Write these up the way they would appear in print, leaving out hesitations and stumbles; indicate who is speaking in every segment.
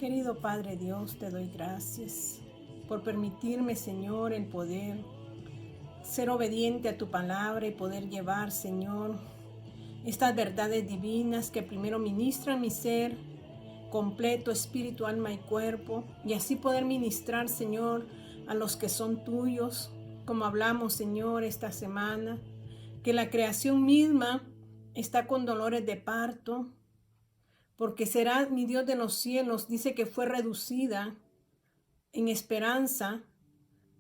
Speaker 1: Querido Padre Dios, te doy gracias por permitirme, Señor, el poder ser obediente a tu palabra y poder llevar, Señor, estas verdades divinas que primero ministran mi ser completo, espíritu, alma y cuerpo, y así poder ministrar, Señor, a los que son tuyos, como hablamos, Señor, esta semana, que la creación misma está con dolores de parto, porque será mi Dios de los cielos, dice que fue reducida en esperanza,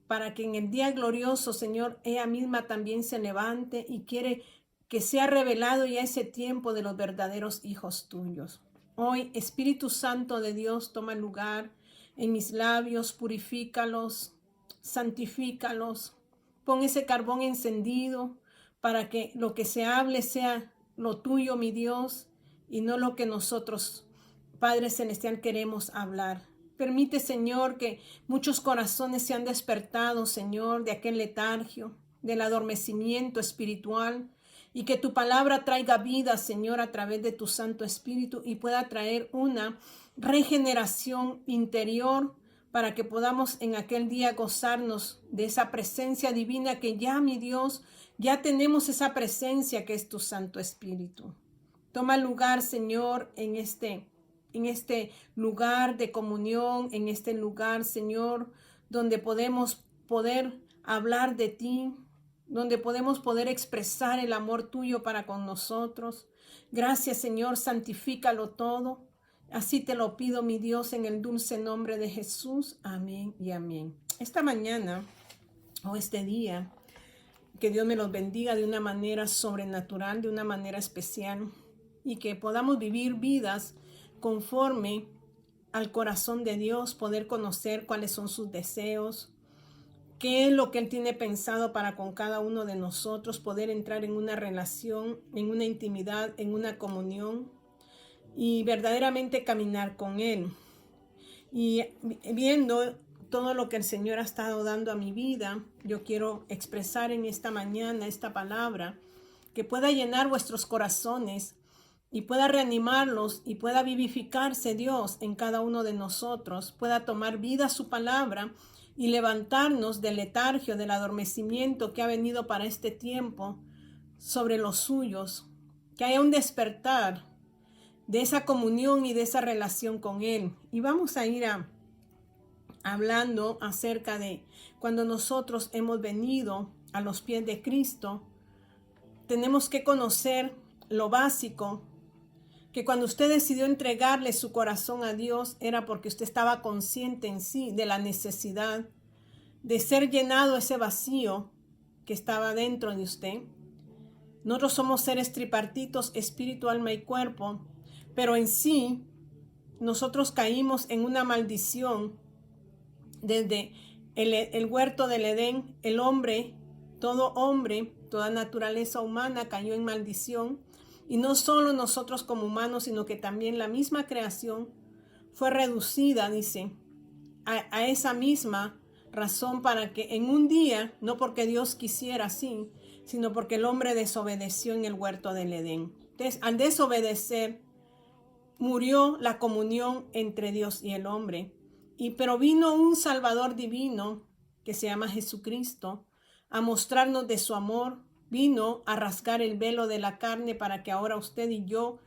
Speaker 1: para que en el día glorioso, Señor, ella misma también se levante y quiere que sea revelado ya ese tiempo de los verdaderos hijos tuyos. Hoy, Espíritu Santo de Dios, toma lugar en mis labios, purifícalos, santifícalos, pon ese carbón encendido para que lo que se hable sea lo tuyo, mi Dios, y no lo que nosotros, Padre Celestial, queremos hablar. Permite, Señor, que muchos corazones sean despertados, Señor, de aquel letargio, del adormecimiento espiritual, y que tu palabra traiga vida, Señor, a través de tu Santo Espíritu y pueda traer una regeneración interior para que podamos en aquel día gozarnos de esa presencia divina que ya, mi Dios, ya tenemos esa presencia que es tu Santo Espíritu. Toma lugar, Señor, en este lugar de comunión, en este lugar, Señor, donde podemos poder hablar de ti, donde podemos poder expresar el amor tuyo para con nosotros. Gracias, Señor, santifícalo todo. Así te lo pido, mi Dios, en el dulce nombre de Jesús. Amén y amén. Esta mañana o este día, que Dios me los bendiga de una manera sobrenatural, de una manera especial, y que podamos vivir vidas conforme al corazón de Dios, poder conocer cuáles son sus deseos, qué es lo que Él tiene pensado para con cada uno de nosotros, poder entrar en una relación, en una intimidad, en una comunión y verdaderamente caminar con Él. Y viendo todo lo que el Señor ha estado dando a mi vida, yo quiero expresar en esta mañana esta palabra que pueda llenar vuestros corazones y pueda reanimarlos y pueda vivificarse Dios en cada uno de nosotros, pueda tomar vida su palabra y levantarnos del letargio, del adormecimiento que ha venido para este tiempo sobre los suyos, que haya un despertar de esa comunión y de esa relación con Él. Y vamos a ir hablando acerca de cuando nosotros hemos venido a los pies de Cristo, tenemos que conocer lo básico, que cuando usted decidió entregarle su corazón a Dios era porque usted estaba consciente en sí de la necesidad de ser llenado ese vacío que estaba dentro de usted. Nosotros somos seres tripartitos, espíritu, alma y cuerpo, pero en sí nosotros caímos en una maldición desde el huerto del Edén. El hombre, toda naturaleza humana cayó en maldición. Y no solo nosotros como humanos, sino que también la misma creación fue reducida, dice, a esa misma razón para que en un día, no porque Dios quisiera así, sino porque el hombre desobedeció en el huerto del Edén. Entonces, al desobedecer, murió la comunión entre Dios y el hombre. Pero vino un Salvador divino, que se llama Jesucristo, a mostrarnos de su amor. Vino a rasgar el velo de la carne para que ahora usted y yo,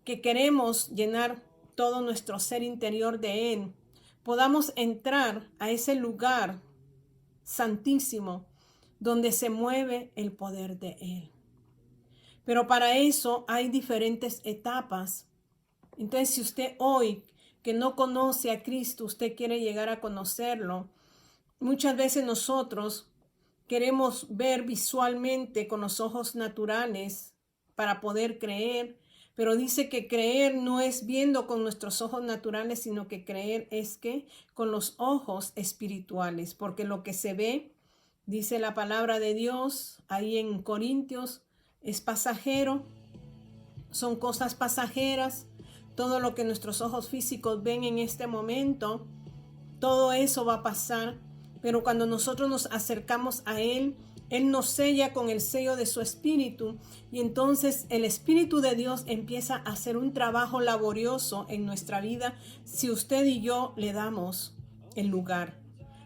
Speaker 1: que queremos llenar todo nuestro ser interior de Él, podamos entrar a ese lugar santísimo donde se mueve el poder de Él. Pero para eso hay diferentes etapas. Entonces, si usted hoy que no conoce a Cristo, usted quiere llegar a conocerlo, muchas veces nosotros queremos ver visualmente con los ojos naturales para poder creer, pero dice que creer no es viendo con nuestros ojos naturales, sino que creer es que con los ojos espirituales, porque lo que se ve, dice la palabra de Dios ahí en Corintios, es pasajero, son cosas pasajeras. Todo lo que nuestros ojos físicos ven en este momento, todo eso va a pasar. Pero cuando nosotros nos acercamos a Él, Él nos sella con el sello de su Espíritu y entonces el Espíritu de Dios empieza a hacer un trabajo laborioso en nuestra vida si usted y yo le damos el lugar.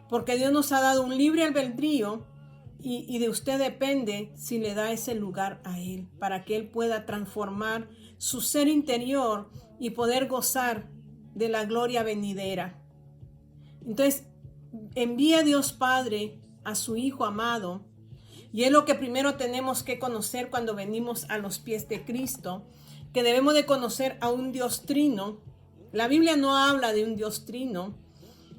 Speaker 1: Porque Dios nos ha dado un libre albedrío y de usted depende si le da ese lugar a Él para que Él pueda transformar su ser interior y poder gozar de la gloria venidera. Entonces, envía Dios Padre a su Hijo amado. Y es lo que primero tenemos que conocer cuando venimos a los pies de Cristo, que debemos de conocer a un Dios trino. La Biblia no habla de un Dios trino,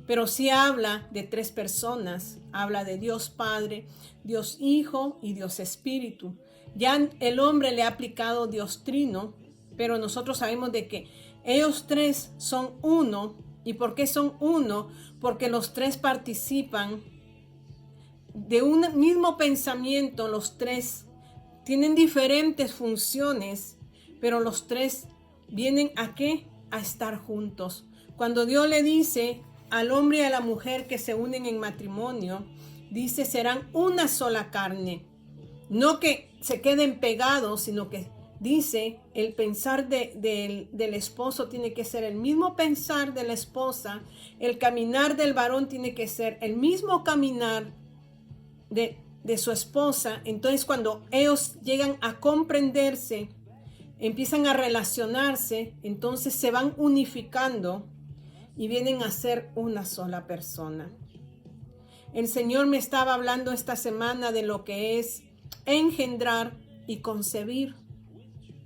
Speaker 1: pero sí habla de tres personas. Habla de Dios Padre, Dios Hijo y Dios Espíritu. Ya el hombre le ha aplicado Dios trino, pero nosotros sabemos de que ellos tres son uno. ¿Y por qué son uno? Porque los tres participan de un mismo pensamiento. Los tres tienen diferentes funciones, pero los tres vienen ¿a qué? A estar juntos. Cuando Dios le dice al hombre y a la mujer que se unen en matrimonio, dice serán una sola carne. No que se queden pegados, sino que dice el pensar del esposo tiene que ser el mismo pensar de la esposa, el caminar del varón tiene que ser el mismo caminar de su esposa. Entonces cuando ellos llegan a comprenderse, empiezan a relacionarse, entonces se van unificando y vienen a ser una sola persona. El Señor me estaba hablando esta semana de lo que es engendrar y concebir.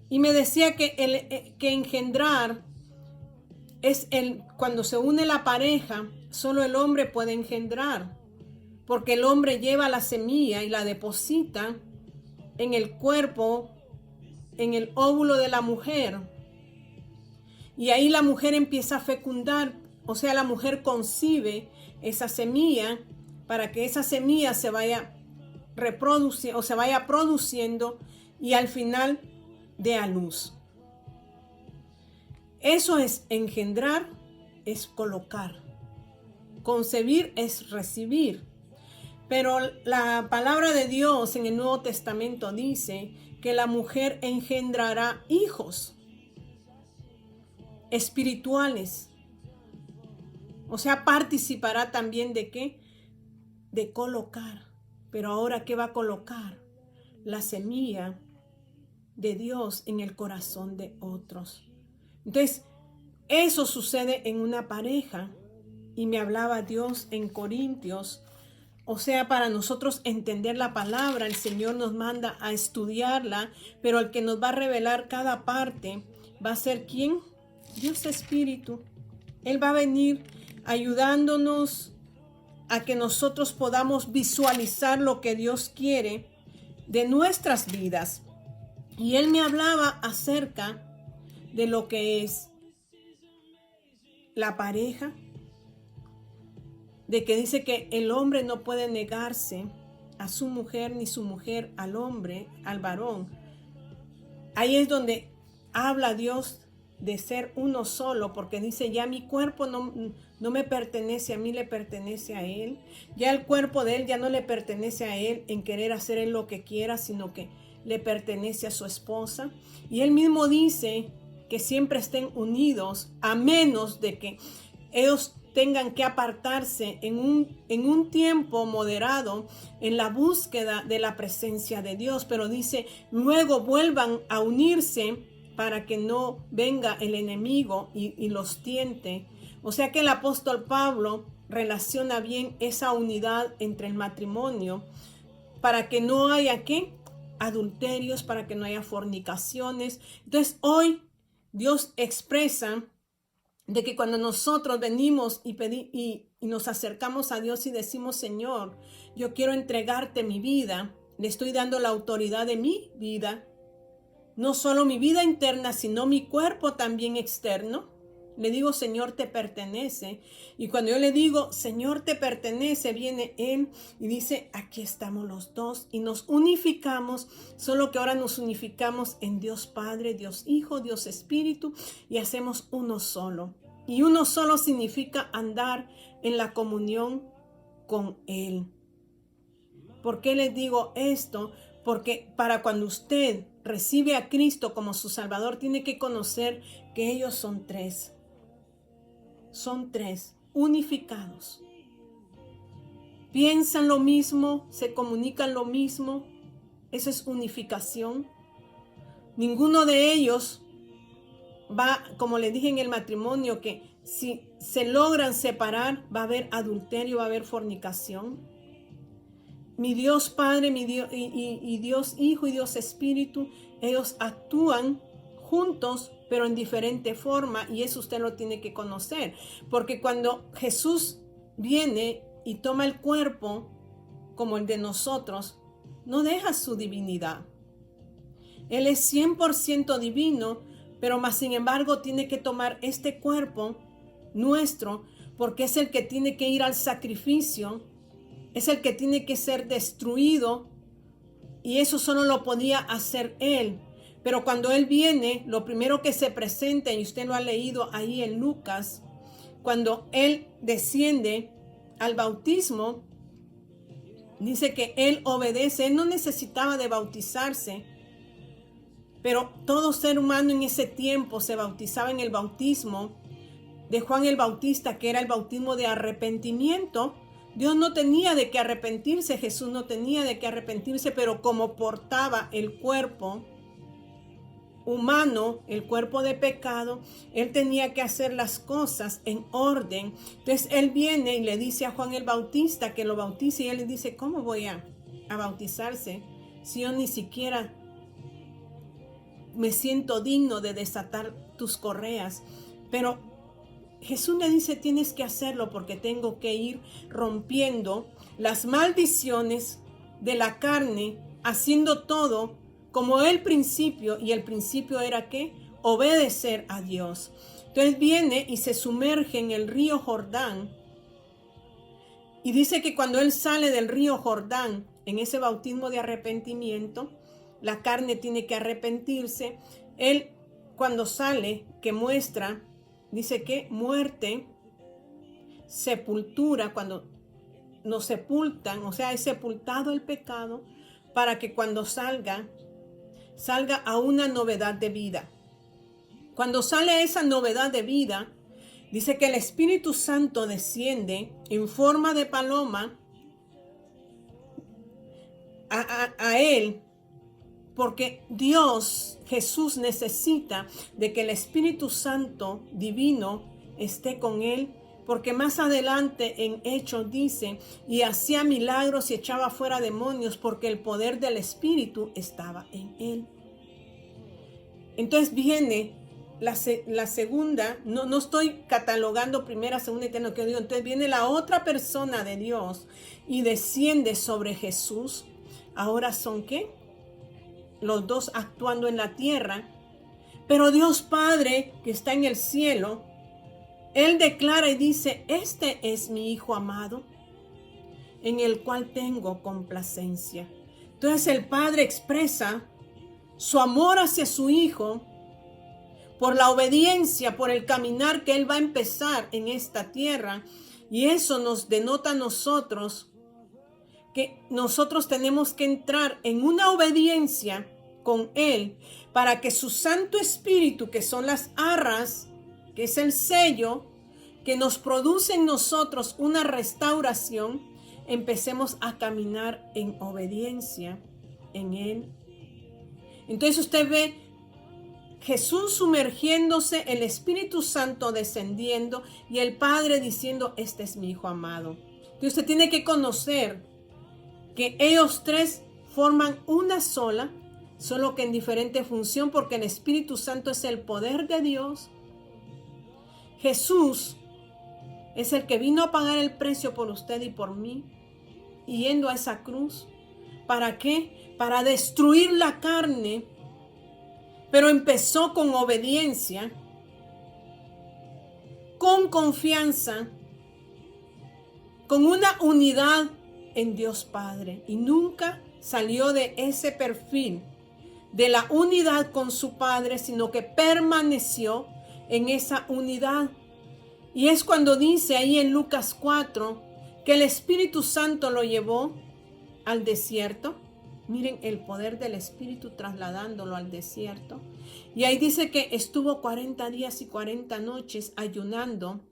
Speaker 1: Y me decía que engendrar es cuando se une la pareja, solo el hombre puede engendrar. Porque el hombre lleva la semilla y la deposita en el cuerpo, en el óvulo de la mujer. Y ahí la mujer empieza a fecundar, o sea, la mujer concibe esa semilla para que esa semilla se vaya reproduciendo o se vaya produciendo y al final dé a luz. Eso es engendrar, es colocar. Concebir es recibir. Pero la palabra de Dios en el Nuevo Testamento dice que la mujer engendrará hijos espirituales. O sea, participará también de ¿qué? De colocar. Pero ahora, ¿qué va a colocar? La semilla de Dios en el corazón de otros. Entonces, eso sucede en una pareja. Y me hablaba Dios en Corintios. O sea, para nosotros entender la palabra, el Señor nos manda a estudiarla, pero el que nos va a revelar cada parte va a ser ¿quién? Dios Espíritu. Él va a venir ayudándonos a que nosotros podamos visualizar lo que Dios quiere de nuestras vidas. Y Él me hablaba acerca de lo que es la pareja, de que dice que el hombre no puede negarse a su mujer ni su mujer al hombre, al varón. Ahí es donde habla Dios de ser uno solo, porque dice ya mi cuerpo no me pertenece a mí, le pertenece a Él. Ya el cuerpo de Él ya no le pertenece a Él en querer hacer Él lo que quiera, sino que le pertenece a su esposa. Y Él mismo dice que siempre estén unidos, a menos de que ellos tengan que apartarse en un tiempo moderado en la búsqueda de la presencia de Dios. Pero dice, luego vuelvan a unirse para que no venga el enemigo y los tiente. O sea que el apóstol Pablo relaciona bien esa unidad entre el matrimonio para que no haya ¿qué? Adulterios, para que no haya fornicaciones. Entonces hoy Dios expresa de que cuando nosotros venimos y nos acercamos a Dios y decimos, Señor, yo quiero entregarte mi vida, le estoy dando la autoridad de mi vida, no solo mi vida interna, sino mi cuerpo también externo. Le digo, Señor, te pertenece. Y cuando yo le digo, Señor, te pertenece, viene Él y dice, aquí estamos los dos. Y nos unificamos, solo que ahora nos unificamos en Dios Padre, Dios Hijo, Dios Espíritu, y hacemos uno solo. Y uno solo significa andar en la comunión con Él. ¿Por qué les digo esto? Porque para cuando usted recibe a Cristo como su Salvador, tiene que conocer que ellos son tres. Son tres, unificados. Piensan lo mismo, se comunican lo mismo. Eso es unificación. Ninguno de ellos va, como le dije en el matrimonio, que si se logran separar, va a haber adulterio, va a haber fornicación. Mi Dios Padre, mi Dios, y Dios Hijo y Dios Espíritu, ellos actúan juntos, pero en diferente forma, y eso usted lo tiene que conocer. Porque cuando Jesús viene y toma el cuerpo como el de nosotros, no deja su divinidad. Él es 100% divino, pero más sin embargo tiene que tomar este cuerpo nuestro, porque es el que tiene que ir al sacrificio, es el que tiene que ser destruido, y eso solo lo podía hacer Él. Pero cuando Él viene, lo primero que se presenta, y usted lo ha leído ahí en Lucas, cuando Él desciende al bautismo, dice que Él obedece. Él no necesitaba de bautizarse, pero todo ser humano en ese tiempo se bautizaba en el bautismo de Juan el Bautista, que era el bautismo de arrepentimiento. Dios no tenía de qué arrepentirse, Jesús no tenía de qué arrepentirse, pero como portaba el cuerpo humano, el cuerpo de pecado, Él tenía que hacer las cosas en orden. Entonces Él viene y le dice a Juan el Bautista que lo bautice, y Él le dice, ¿cómo voy a bautizarse si yo ni siquiera me siento digno de desatar tus correas? Pero Jesús le dice, tienes que hacerlo porque tengo que ir rompiendo las maldiciones de la carne, haciendo todo como el principio, y el principio era ¿qué? Obedecer a Dios. Entonces viene y se sumerge en el río Jordán, y dice que cuando él sale del río Jordán, en ese bautismo de arrepentimiento, la carne tiene que arrepentirse. Él cuando sale, que muestra, dice que muerte, sepultura, cuando nos sepultan, o sea, es sepultado el pecado, para que cuando salga a una novedad de vida. Cuando sale esa novedad de vida, dice que el Espíritu Santo desciende en forma de paloma a él, porque Dios, Jesús, necesita de que el Espíritu Santo divino esté con él, porque más adelante en Hechos dice, y hacía milagros y echaba fuera demonios, porque el poder del Espíritu estaba en él. Entonces viene la segunda, no estoy catalogando primera, segunda y tercera, que digo, entonces viene la otra persona de Dios y desciende sobre Jesús. Ahora son ¿qué? Los dos actuando en la tierra, pero Dios Padre que está en el cielo, Él declara y dice, este es mi Hijo amado, en el cual tengo complacencia. Entonces el Padre expresa su amor hacia su Hijo por la obediencia, por el caminar que Él va a empezar en esta tierra, y eso nos denota a nosotros que nosotros tenemos que entrar en una obediencia con Él para que su Santo Espíritu, que son las arras, que es el sello que nos produce en nosotros una restauración, empecemos a caminar en obediencia en Él. Entonces usted ve Jesús sumergiéndose, el Espíritu Santo descendiendo y el Padre diciendo, este es mi Hijo amado. Entonces usted tiene que conocer que ellos tres forman una sola, solo que en diferente función, porque el Espíritu Santo es el poder de Dios. Jesús es el que vino a pagar el precio por usted y por mí, yendo a esa cruz. ¿Para qué? Para destruir la carne, pero empezó con obediencia, con confianza, con una unidad en Dios Padre, y nunca salió de ese perfil de la unidad con su Padre, sino que permaneció en esa unidad. Y es cuando dice ahí en Lucas 4 que el Espíritu Santo lo llevó al desierto. Miren el poder del Espíritu trasladándolo al desierto. Y ahí dice que estuvo 40 días y 40 noches ayunando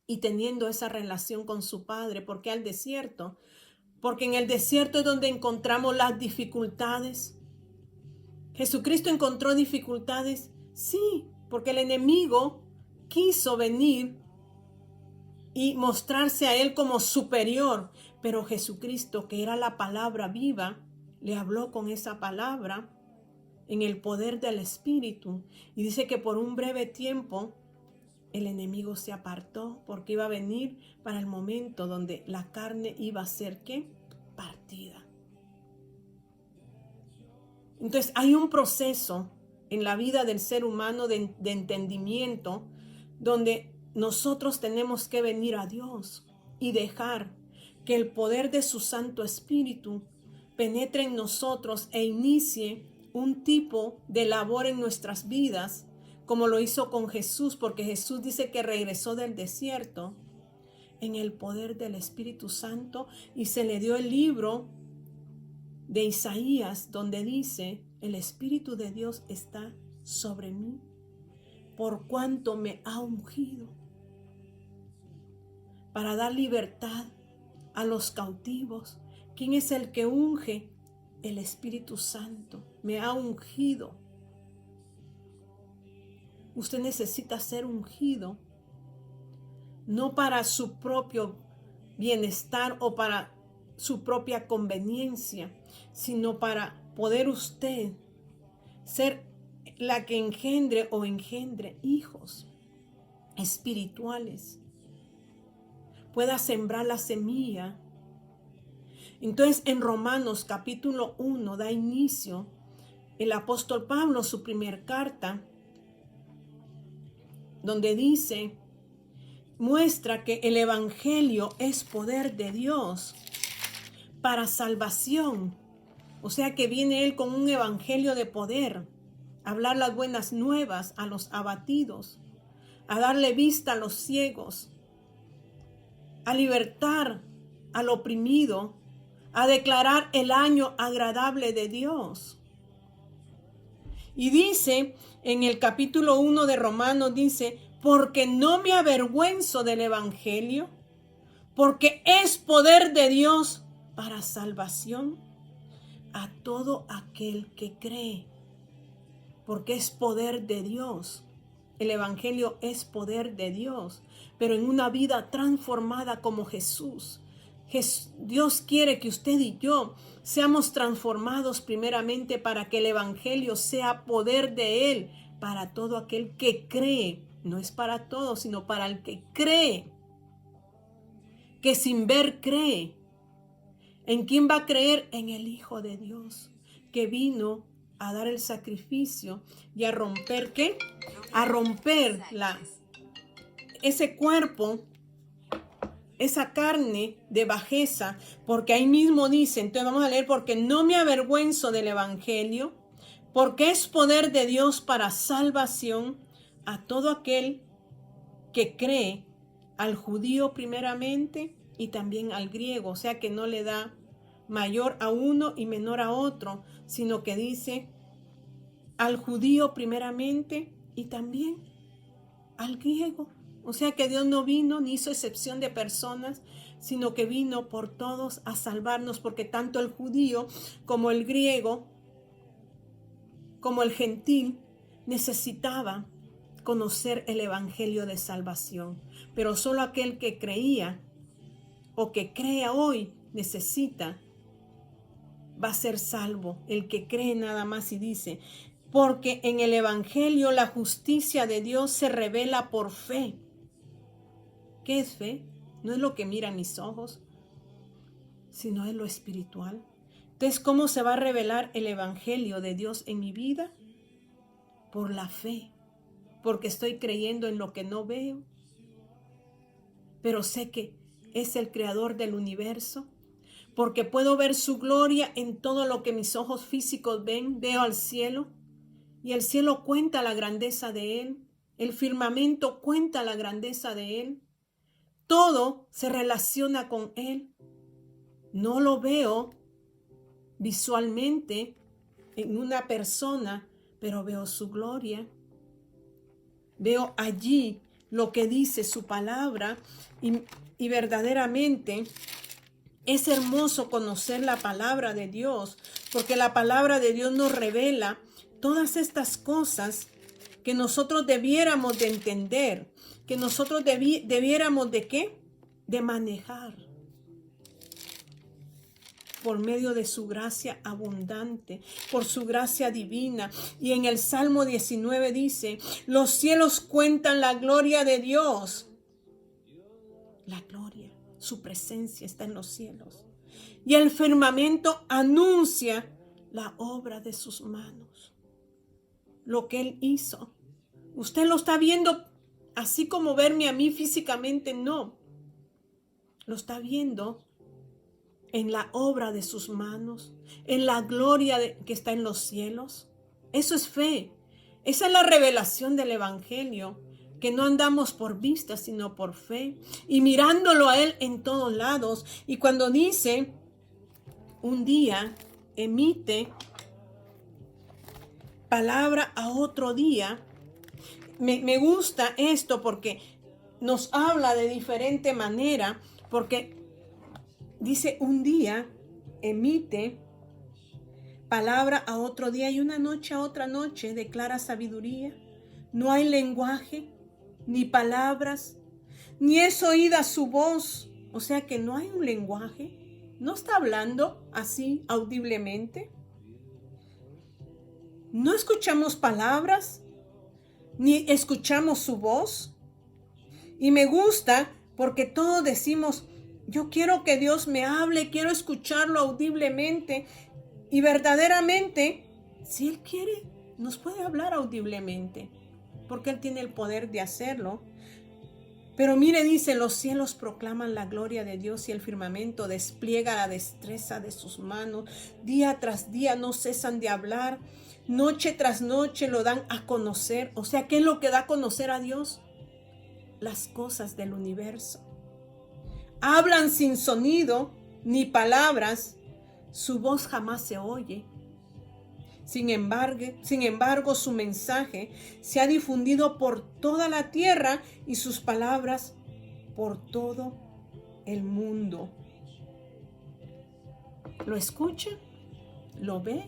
Speaker 1: y teniendo esa relación con su Padre. ¿Por qué al desierto? Porque en el desierto es donde encontramos las dificultades. ¿Jesucristo encontró dificultades? Sí, porque el enemigo quiso venir y mostrarse a él como superior. Pero Jesucristo, que era la palabra viva, le habló con esa palabra en el poder del Espíritu. Y dice que por un breve tiempo el enemigo se apartó porque iba a venir para el momento donde la carne iba a ser ¿qué? Partida. Entonces hay un proceso en la vida del ser humano de entendimiento donde nosotros tenemos que venir a Dios y dejar que el poder de su Santo Espíritu penetre en nosotros e inicie un tipo de labor en nuestras vidas, como lo hizo con Jesús, porque Jesús dice que regresó del desierto en el poder del Espíritu Santo y se le dio el libro de Isaías, donde dice: el Espíritu de Dios está sobre mí, por cuanto me ha ungido para dar libertad a los cautivos. ¿Quién es el que unge? El Espíritu Santo. Me ha ungido. Usted necesita ser ungido, no para su propio bienestar o para su propia conveniencia, sino para poder usted ser la que engendre o engendre hijos espirituales, pueda sembrar la semilla. Entonces en Romanos capítulo 1 da inicio el apóstol Pablo su primer carta, donde dice, muestra que el evangelio es poder de Dios para salvación. O sea que viene él con un evangelio de poder, a hablar las buenas nuevas a los abatidos, a darle vista a los ciegos, a libertar al oprimido, a declarar el año agradable de Dios. Y dice en el capítulo 1 de Romanos, dice, porque no me avergüenzo del evangelio, porque es poder de Dios para salvación a todo aquel que cree, porque es poder de Dios. El evangelio es poder de Dios, pero en una vida transformada como Jesús. Dios quiere que usted y yo seamos transformados primeramente para que el evangelio sea poder de Él para todo aquel que cree. No es para todos, sino para el que cree, que sin ver cree. ¿En quién va a creer? En el Hijo de Dios, que vino a dar el sacrificio y a romper, ¿qué? A romper ese cuerpo, esa carne de bajeza, porque ahí mismo dice, entonces vamos a leer, porque no me avergüenzo del evangelio, porque es poder de Dios para salvación a todo aquel que cree, al judío primeramente y también al griego. O sea que no le da mayor a uno y menor a otro, sino que dice al judío primeramente y también al griego. O sea que Dios no vino ni hizo excepción de personas, sino que vino por todos a salvarnos, porque tanto el judío como el griego, como el gentil, necesitaba conocer el evangelio de salvación. Pero solo aquel que creía o que crea hoy necesita, va a ser salvo. El que cree nada más, y dice, porque en el evangelio la justicia de Dios se revela por fe. ¿Qué es fe? No es lo que miran mis ojos, sino es lo espiritual. Entonces, ¿cómo se va a revelar el evangelio de Dios en mi vida? Por la fe, porque estoy creyendo en lo que no veo, pero sé que es el creador del universo, porque puedo ver su gloria en todo lo que mis ojos físicos ven. Veo al cielo y el cielo cuenta la grandeza de Él, el firmamento cuenta la grandeza de Él, todo se relaciona con Él. No lo veo visualmente en una persona, pero veo su gloria. Veo allí lo que dice su palabra y verdaderamente es hermoso conocer la palabra de Dios, porque la palabra de Dios nos revela todas estas cosas que nosotros debiéramos de entender, que nosotros debiéramos de ¿qué? De manejar por medio de su gracia abundante, por su gracia divina. Y en el Salmo 19 dice, los cielos cuentan la gloria de Dios. La gloria, su presencia está en los cielos. Y el firmamento anuncia la obra de sus manos, lo que Él hizo. Usted lo está viendo así como verme a mí físicamente, no. Lo está viendo en la obra de sus manos, en la gloria que está en los cielos. Eso es fe. Esa es la revelación del Evangelio, que no andamos por vista, sino por fe, y mirándolo a Él en todos lados. Y cuando dice, un día emite palabra a otro día, me gusta esto porque nos habla de diferente manera, porque dice un día emite palabra a otro día y una noche a otra noche declara sabiduría. No hay lenguaje, ni palabras, ni es oída su voz. O sea que no hay un lenguaje. No está hablando así audiblemente. No escuchamos palabras, ni escuchamos su voz. Y me gusta porque todos decimos, yo quiero que Dios me hable, quiero escucharlo audiblemente. Y verdaderamente, si Él quiere, nos puede hablar audiblemente, porque Él tiene el poder de hacerlo. Pero mire, dice, los cielos proclaman la gloria de Dios y el firmamento despliega la destreza de sus manos. Día tras día no cesan de hablar, noche tras noche lo dan a conocer. O sea, ¿qué es lo que da a conocer a Dios? Las cosas del universo. Hablan sin sonido ni palabras, su voz jamás se oye. Sin embargo, su mensaje se ha difundido por toda la tierra y sus palabras por todo el mundo. ¿Lo escucha? ¿Lo ve?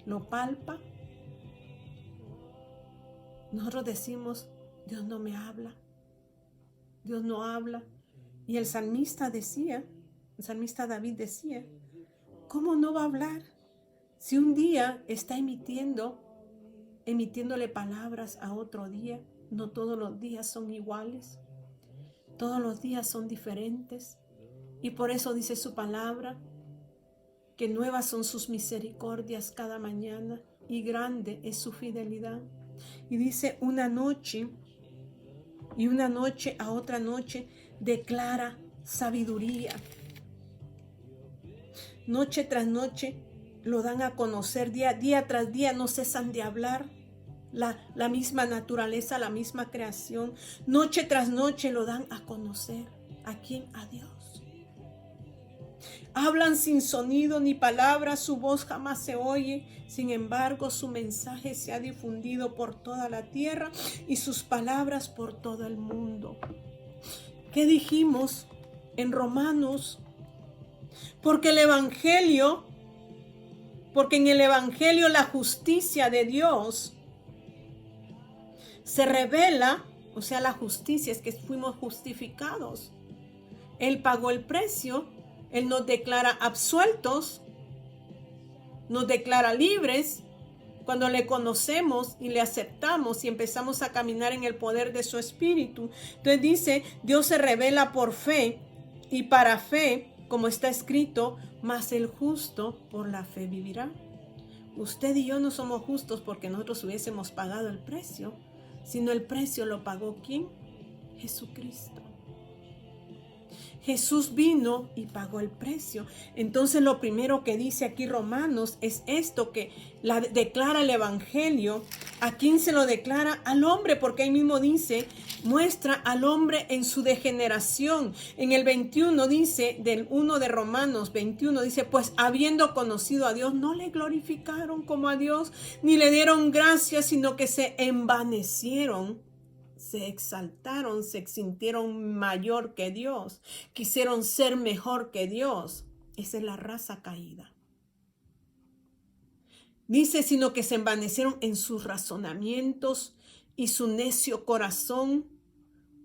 Speaker 1: ¿Lo palpa? Nosotros decimos, Dios no me habla. Dios no habla. Y el salmista David decía, ¿cómo no va a hablar? Si un día está emitiéndole palabras a otro día, no todos los días son iguales, todos los días son diferentes. Y por eso dice su palabra, que nuevas son sus misericordias cada mañana y grande es su fidelidad. Y dice, una noche a otra noche declara sabiduría. Noche tras noche lo dan a conocer, día tras día no cesan de hablar. La misma naturaleza, la misma creación, noche tras noche lo dan a conocer. ¿A quién? A Dios. Hablan sin sonido ni palabras, su voz jamás se oye. Sin embargo, su mensaje se ha difundido por toda la tierra y sus palabras por todo el mundo. ¿Qué dijimos en Romanos? Porque en el Evangelio la justicia de Dios se revela, o sea, la justicia es que fuimos justificados. Él pagó el precio, Él nos declara absueltos, nos declara libres cuando le conocemos y le aceptamos y empezamos a caminar en el poder de su Espíritu. Entonces dice, Dios se revela por fe y para fe, como está escrito, mas el justo por la fe vivirá. Usted y yo no somos justos porque nosotros hubiésemos pagado el precio, sino el precio lo pagó ¿quién? Jesucristo. Jesús vino y pagó el precio. Entonces lo primero que dice aquí Romanos es esto, que declara el Evangelio. ¿A quién se lo declara? Al hombre, porque ahí mismo dice, muestra al hombre en su degeneración. En el 21 dice, del 1 de Romanos 21 dice, pues habiendo conocido a Dios, no le glorificaron como a Dios, ni le dieron gracias, sino que se envanecieron, se exaltaron, se sintieron mayor que Dios, quisieron ser mejor que Dios. Esa es la raza caída. Dice, sino que se envanecieron en sus razonamientos y su necio corazón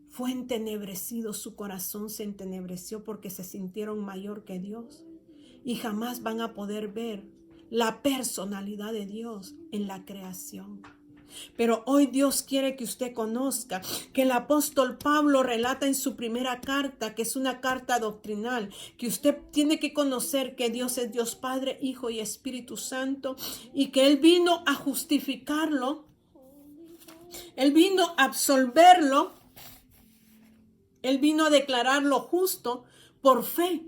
Speaker 1: fue entenebrecido. Su corazón se entenebreció porque se sintieron mayor que Dios y jamás van a poder ver la personalidad de Dios en la creación. Pero hoy Dios quiere que usted conozca que el apóstol Pablo relata en su primera carta, que es una carta doctrinal, que usted tiene que conocer que Dios es Dios Padre, Hijo y Espíritu Santo, y que Él vino a justificarlo, Él vino a absolverlo, Él vino a declararlo justo por fe,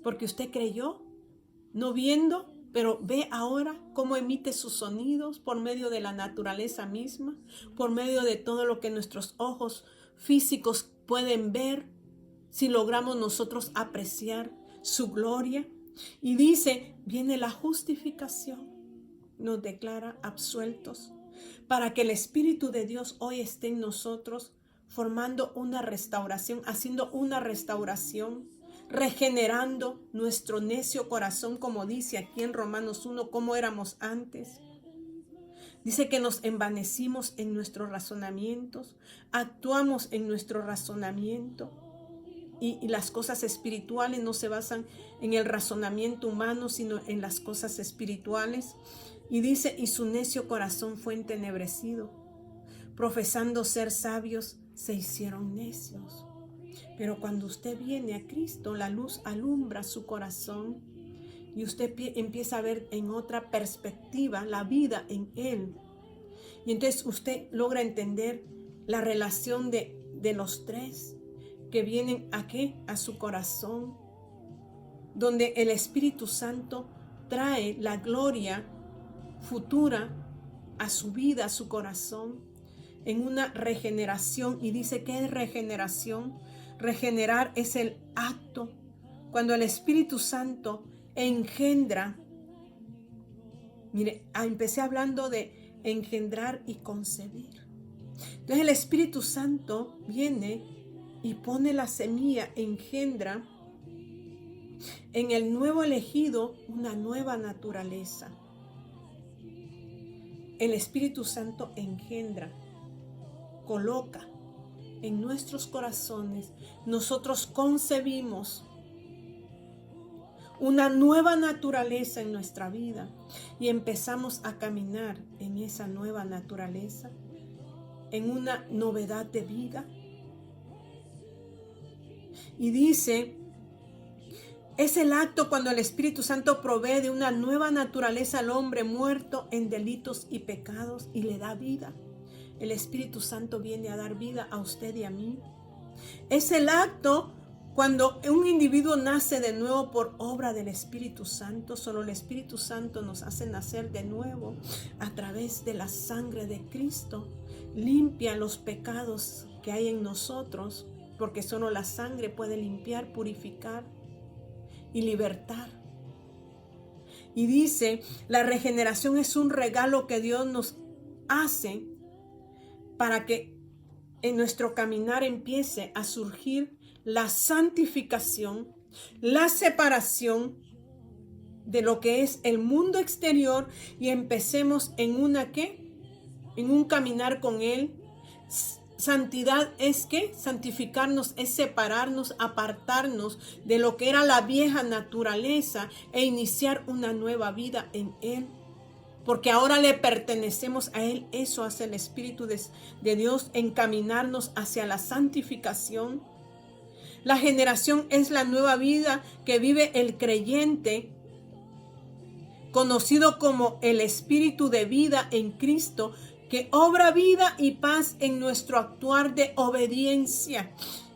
Speaker 1: porque usted creyó, no viendo, pero ve ahora cómo emite sus sonidos por medio de la naturaleza misma, por medio de todo lo que nuestros ojos físicos pueden ver, si logramos nosotros apreciar su gloria. Y dice, viene la justificación, nos declara absueltos, para que el Espíritu de Dios hoy esté en nosotros, formando una restauración, haciendo una restauración, regenerando nuestro necio corazón, como dice aquí en Romanos 1, como éramos antes. Dice que nos envanecimos en nuestros razonamientos, actuamos en nuestro razonamiento, y las cosas espirituales no se basan en el razonamiento humano, sino en las cosas espirituales. Y dice, y su necio corazón fue entenebrecido, profesando ser sabios, se hicieron necios. Pero cuando usted viene a Cristo, la luz alumbra su corazón y usted empieza a ver en otra perspectiva la vida en Él. Y entonces usted logra entender la relación de los tres que vienen ¿a qué? A su corazón, donde el Espíritu Santo trae la gloria futura a su vida, a su corazón, en una regeneración. Y dice, ¿qué es regeneración? Regenerar es el acto cuando el Espíritu Santo engendra. Mire, empecé hablando de engendrar y concebir. Entonces el Espíritu Santo viene y pone la semilla, engendra en el nuevo elegido una nueva naturaleza. El Espíritu Santo engendra, coloca en nuestros corazones, nosotros concebimos una nueva naturaleza en nuestra vida y empezamos a caminar en esa nueva naturaleza, en una novedad de vida. Y dice, es el acto cuando el Espíritu Santo provee de una nueva naturaleza al hombre muerto en delitos y pecados y le da vida. El Espíritu Santo viene a dar vida a usted y a mí. Es el acto cuando un individuo nace de nuevo por obra del Espíritu Santo. Solo el Espíritu Santo nos hace nacer de nuevo a través de la sangre de Cristo. Limpia los pecados que hay en nosotros, porque solo la sangre puede limpiar, purificar y libertar. Y dice, la regeneración es un regalo que Dios nos hace para que en nuestro caminar empiece a surgir la santificación, la separación de lo que es el mundo exterior y empecemos en en un caminar con Él. Santidad es ¿qué? Santificarnos es separarnos, apartarnos de lo que era la vieja naturaleza e iniciar una nueva vida en Él. Porque ahora le pertenecemos a Él. Eso hace el Espíritu de Dios, encaminarnos hacia la santificación. La generación es la nueva vida que vive el creyente, conocido como el Espíritu de vida en Cristo, que obra vida y paz en nuestro actuar de obediencia.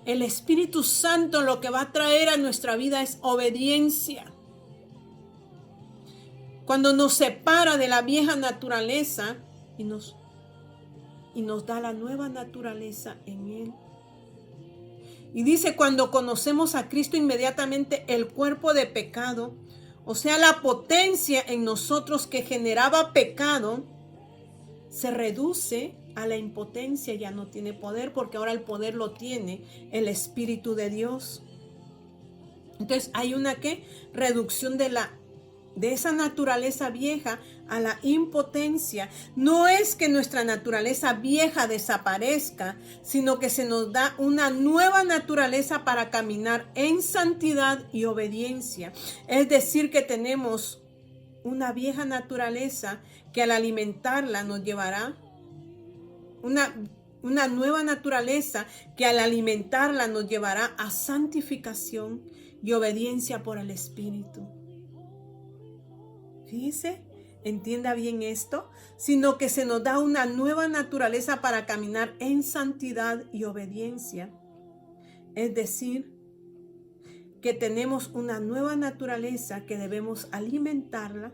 Speaker 1: El Espíritu Santo lo que va a traer a nuestra vida es obediencia. Cuando nos separa de la vieja naturaleza y nos da la nueva naturaleza en Él. Y dice, cuando conocemos a Cristo, inmediatamente el cuerpo de pecado, o sea, la potencia en nosotros que generaba pecado, se reduce a la impotencia, ya no tiene poder, porque ahora el poder lo tiene el Espíritu de Dios. Entonces hay una reducción de esa naturaleza vieja a la impotencia. No es que nuestra naturaleza vieja desaparezca, sino que se nos da una nueva naturaleza para caminar en santidad y obediencia. Es decir, que tenemos una vieja naturaleza que al alimentarla nos llevará una nueva naturaleza que al alimentarla nos llevará a santificación y obediencia por el Espíritu. Fíjese, entienda bien esto, sino que se nos da una nueva naturaleza para caminar en santidad y obediencia. Es decir, que tenemos una nueva naturaleza que debemos alimentarla,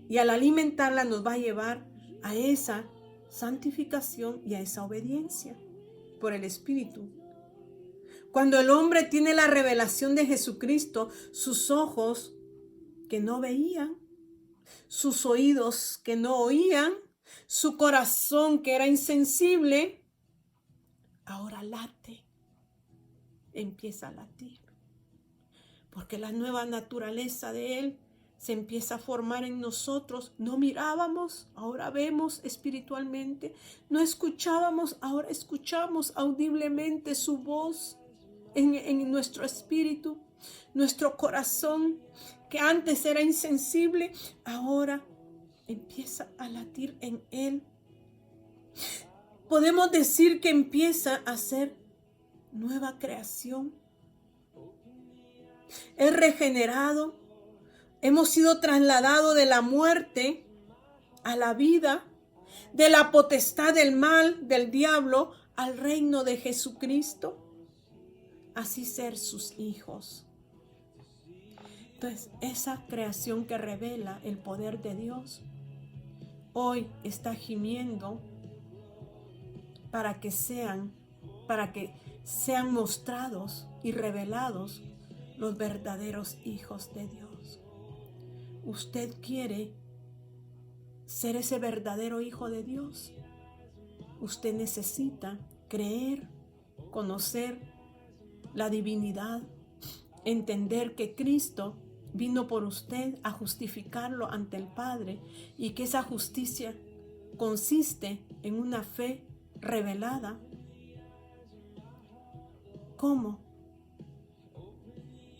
Speaker 1: y al alimentarla nos va a llevar a esa santificación y a esa obediencia por el Espíritu. Cuando el hombre tiene la revelación de Jesucristo, sus ojos que no veían, sus oídos que no oían, su corazón que era insensible, ahora late, empieza a latir, porque la nueva naturaleza de Él se empieza a formar en nosotros. No mirábamos, ahora vemos espiritualmente. No escuchábamos, ahora escuchamos audiblemente su voz en nuestro espíritu. Nuestro corazón, que antes era insensible, ahora empieza a latir en Él. Podemos decir que empieza a ser nueva creación. Es regenerado. Hemos sido trasladados de la muerte a la vida, de la potestad del mal, del diablo, al reino de Jesucristo. Así ser sus hijos. Entonces, esa creación que revela el poder de Dios, hoy está gimiendo para que sean mostrados y revelados los verdaderos hijos de Dios. ¿Usted quiere ser ese verdadero hijo de Dios? Usted necesita creer, conocer la divinidad, entender que Cristo vino por usted a justificarlo ante el Padre y que esa justicia consiste en una fe revelada. ¿Cómo?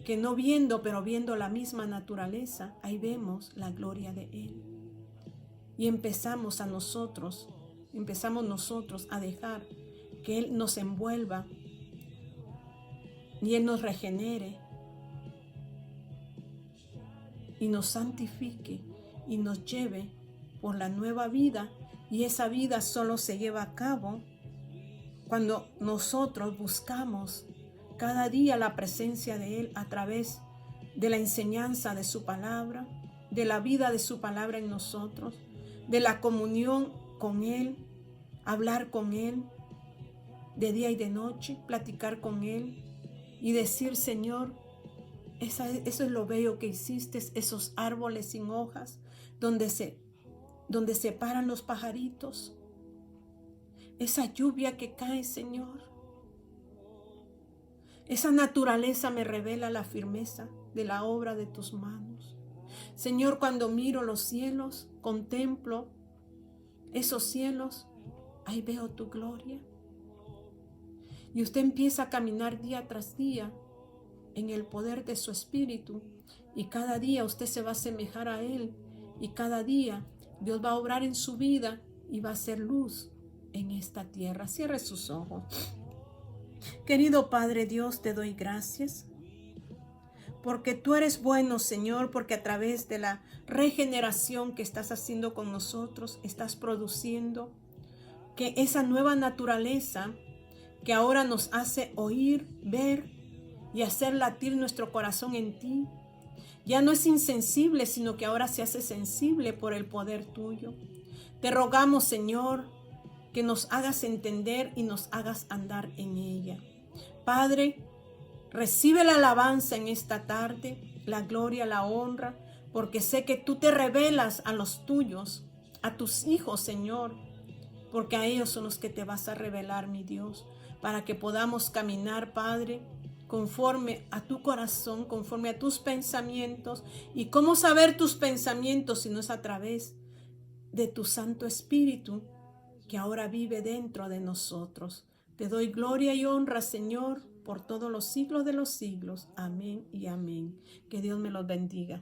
Speaker 1: Que no viendo, pero viendo la misma naturaleza, ahí vemos la gloria de Él. Y empezamos nosotros a dejar que Él nos envuelva y Él nos regenere y nos santifique y nos lleve por la nueva vida. Y esa vida solo se lleva a cabo cuando nosotros buscamos cada día la presencia de Él a través de la enseñanza de su palabra, de la vida de su palabra en nosotros, de la comunión con Él, hablar con Él de día y de noche, platicar con Él y decir: Señor, eso es lo bello que hiciste, esos árboles sin hojas, donde se paran los pajaritos, esa lluvia que cae, Señor. Esa naturaleza me revela la firmeza de la obra de tus manos. Señor, cuando miro los cielos, contemplo esos cielos, ahí veo tu gloria. Y usted empieza a caminar día tras día en el poder de su Espíritu. Y cada día usted se va a asemejar a Él. Y cada día Dios va a obrar en su vida y va a ser luz en esta tierra. Cierre sus ojos. Querido Padre Dios, te doy gracias porque tú eres bueno, Señor, porque a través de la regeneración que estás haciendo con nosotros, estás produciendo que esa nueva naturaleza que ahora nos hace oír, ver y hacer latir nuestro corazón en ti. Ya no es insensible, sino que ahora se hace sensible por el poder tuyo. Te rogamos, Señor, que nos hagas entender y nos hagas andar en ella. Padre, recibe la alabanza en esta tarde, la gloria, la honra, porque sé que tú te revelas a los tuyos, a tus hijos, Señor, porque a ellos son los que te vas a revelar, mi Dios, para que podamos caminar, Padre, conforme a tu corazón, conforme a tus pensamientos. ¿Y cómo saber tus pensamientos si no es a través de tu Santo Espíritu que ahora vive dentro de nosotros? Te doy gloria y honra, Señor, por todos los siglos de los siglos. Amén y amén. Que Dios me los bendiga.